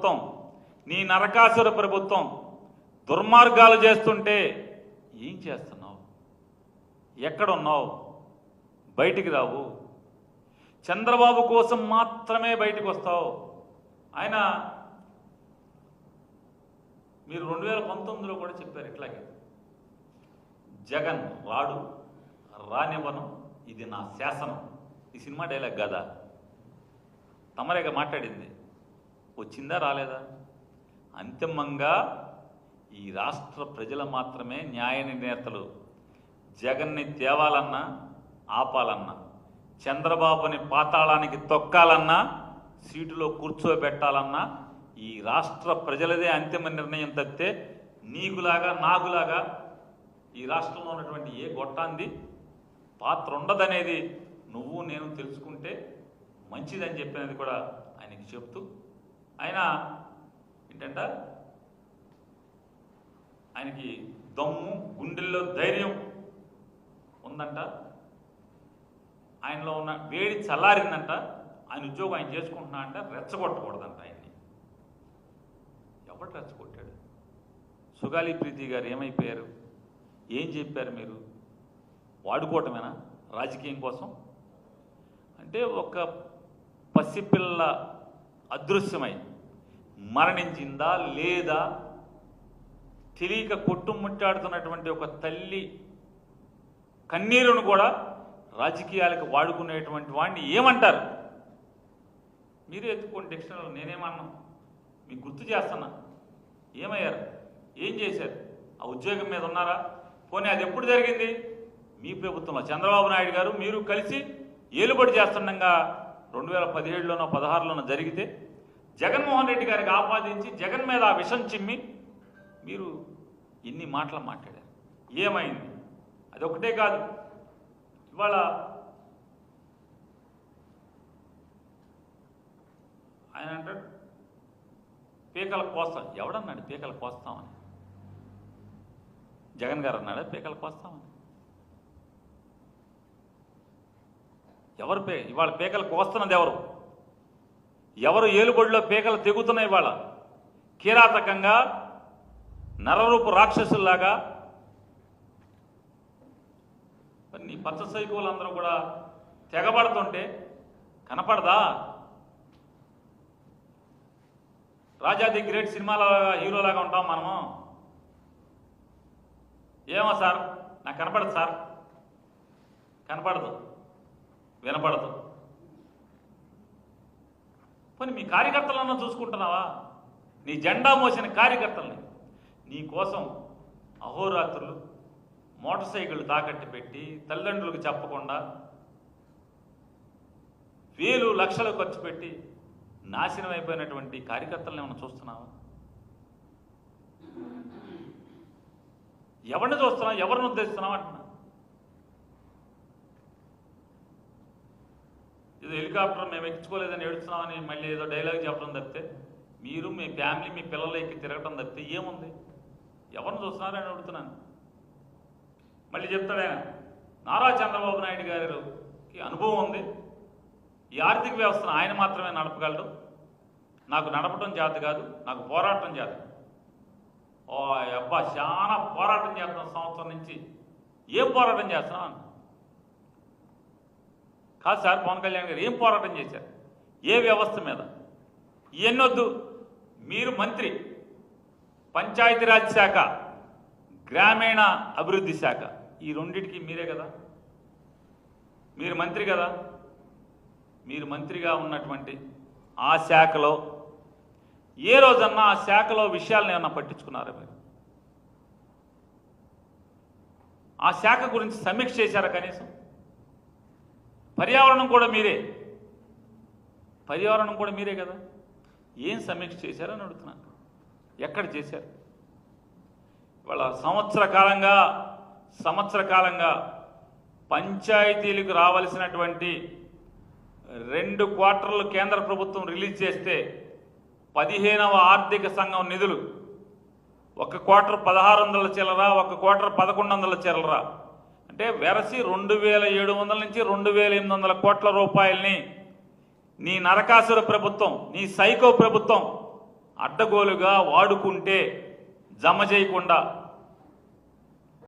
ప్రభుత్వం, నీ నరకాసుర ప్రభుత్వం దుర్మార్గాలు చేస్తుంటే ఏం చేస్తున్నావు? ఎక్కడున్నావు? బయటికి రావు. చంద్రబాబు కోసం మాత్రమే బయటికి వస్తావు. ఆయన మీరు 2019లో కూడా చెప్పారు ఇట్లాగే, జగన్ రాడు, రానివ్వను, ఇది నా శాసనం. ఈ సినిమా డైలాగ్ కదా, తమరేగా మాట్లాడింది. వచ్చిందా రాలేదా? అంతిమంగా ఈ రాష్ట్ర ప్రజలు మాత్రమే న్యాయ నిర్ణేతలు. జగన్ని తేవాలన్నా ఆపాలన్నా, చంద్రబాబుని పాతాళానికి తొక్కాలన్నా, సీటులో కూర్చోబెట్టాలన్నా ఈ రాష్ట్ర ప్రజలదే అంతిమ నిర్ణయం తప్పితే నీకులాగా నాకులాగా ఈ రాష్ట్రంలో ఉన్నటువంటి ఏ గొట్టాంది పాత్ర ఉండదనేది నువ్వు నేను తెలుసుకుంటే మంచిదని చెప్పినది కూడా ఆయనకి చెప్తూ, ఆయన ఏంటంట, ఆయనకి దమ్ము గుండెల్లో ధైర్యం ఉందంట, ఆయనలో ఉన్న వేడి చల్లారిందంట, ఆయన ఉద్యోగం ఆయన చేసుకుంటున్నా అంట, రెచ్చగొట్టకూడదంట ఆయన్ని. ఎవరు రెచ్చగొట్టాడు? సుగాలి ప్రీతి గారు ఏమైపోయారు? ఏం చెప్పారు మీరు? వాడుకోవటమేనా రాజకీయం కోసం? అంటే ఒక పసిపిల్ల అదృశ్యమై మరణించిందా లేదా తెలియక కొట్టుముట్టాడుతున్నటువంటి ఒక తల్లి కన్నీరును కూడా రాజకీయాలకు వాడుకునేటువంటి వాడిని ఏమంటారు? మీరే ఎత్తుకోండి డిక్షనరీలో, నేనేమన్నా మీకు గుర్తు చేస్తున్నా. ఏమయ్యారు? ఏం చేశారు? ఆ ఉద్యోగం మీద ఉన్నారా? పోనీ అది ఎప్పుడు జరిగింది? మీ ప్రభుత్వంలో చంద్రబాబు నాయుడు గారు మీరు కలిసి ఏలుబడి చేస్తుండగా 2017లోనో 16లోనో జరిగితే జగన్మోహన్ రెడ్డి గారికి ఆపాదించి జగన్ మీద ఆ విషం చిమ్మి మీరు ఎన్ని మాటలు మాట్లాడారు? ఏమైంది? అదొకటే కాదు, ఇవాళ ఆయన అంటాడు పీకల కోస్తాం. ఎవడన్నాడు పీకల కోస్తామని? జగన్ గారు అన్నాడా పీకల కోస్తామని? ఎవరు ఇవాళ పీకలు కోస్తున్నది ఎవరు? ఎవరు ఏలుబడిలో పీకలు తెగుతున్నాయి? ఇవాళ కిరాతకంగా నరరూపు రాక్షసుల్లాగా నీ పచ్చ సైకోలందరూ కూడా తెగబడుతుంటే కనపడదా? రాజా ది గ్రేట్ సినిమాలో హీరోలాగా ఉంటాం మనము. ఏమో సార్, నాకు కనపడదు సార్, కనపడదు, వినపడదు. పోనీ మీ కార్యకర్తలన్నా చూసుకుంటున్నావా? నీ జెండా మోసిన కార్యకర్తల్ని నీ కోసం అహోరాత్రులు మోటార్ సైకిళ్ళు తాకట్టు పెట్టి తల్లిదండ్రులకు చెప్పకుండా వేలు లక్షలు ఖర్చు పెట్టి నాశనం అయిపోయినటువంటి కార్యకర్తలను ఏమన్నా చూస్తున్నావా? ఎవరిని చూస్తున్నావు? ఎవరిని ఉద్దేశిస్తున్నావు అంటున్నా. ఏదో హెలికాప్టర్ మేము ఎక్కించుకోలేదని ఏడుస్తున్నామని మళ్ళీ ఏదో డైలాగ్ చెప్పడం తప్పితే, మీరు మీ ఫ్యామిలీ మీ పిల్లలు ఎక్కి తిరగటం తప్పితే ఏముంది? ఎవరిని చూస్తున్నారని అడుగుతున్నాను. మళ్ళీ చెప్తాడు ఆయన, నారా చంద్రబాబు నాయుడు గారికి అనుభవం ఉంది, ఈ ఆర్థిక వ్యవస్థను ఆయన మాత్రమే నడపగలడు, నాకు నడపడం చేత కాదు, నాకు పోరాటం చేత. ఓ అబ్బా, చాలా పోరాటం చేస్తున్నాం సంవత్సరం నుంచి. ఏం పోరాటం చేస్తున్నాం? కాదు సార్, పవన్ కళ్యాణ్ గారు ఏం పోరాటం చేశారు? ఏ వ్యవస్థ మీద? ఎన్నొద్దు, మీరు మంత్రి, పంచాయతీరాజ్ శాఖ, గ్రామీణ అభివృద్ధి శాఖ, ఈ రెండింటికి మీరే కదా, మీరు మంత్రి కదా. మీరు మంత్రిగా ఉన్నటువంటి ఆ శాఖలో ఏ రోజన్నా ఆ శాఖలో విషయాలను ఏమన్నా పట్టించుకున్నారా మీరు? ఆ శాఖ గురించి సమీక్ష చేశారా కనీసం? పర్యావరణం కూడా మీరే, పర్యావరణం కూడా మీరే కదా. ఏం సమీక్ష చేశారని అడుగుతున్నాను. ఎక్కడ చేశారు? ఇవాళ సంవత్సర కాలంగా పంచాయతీలకు రావాల్సినటువంటి 2 క్వార్టర్లు కేంద్ర ప్రభుత్వం రిలీజ్ చేస్తే 15వ ఆర్థిక సంఘం నిధులు 1 క్వార్టర్ 1600 చిల్లర, 1 క్వార్టర్ 1100 చిల్లర, అంటే వెరసి 2700 నుంచి 2800 కోట్ల రూపాయలని నీ నరకాసుర ప్రభుత్వం, నీ సైకో ప్రభుత్వం అడ్డగోలుగా వాడుకుంటే జమ చేయకుండా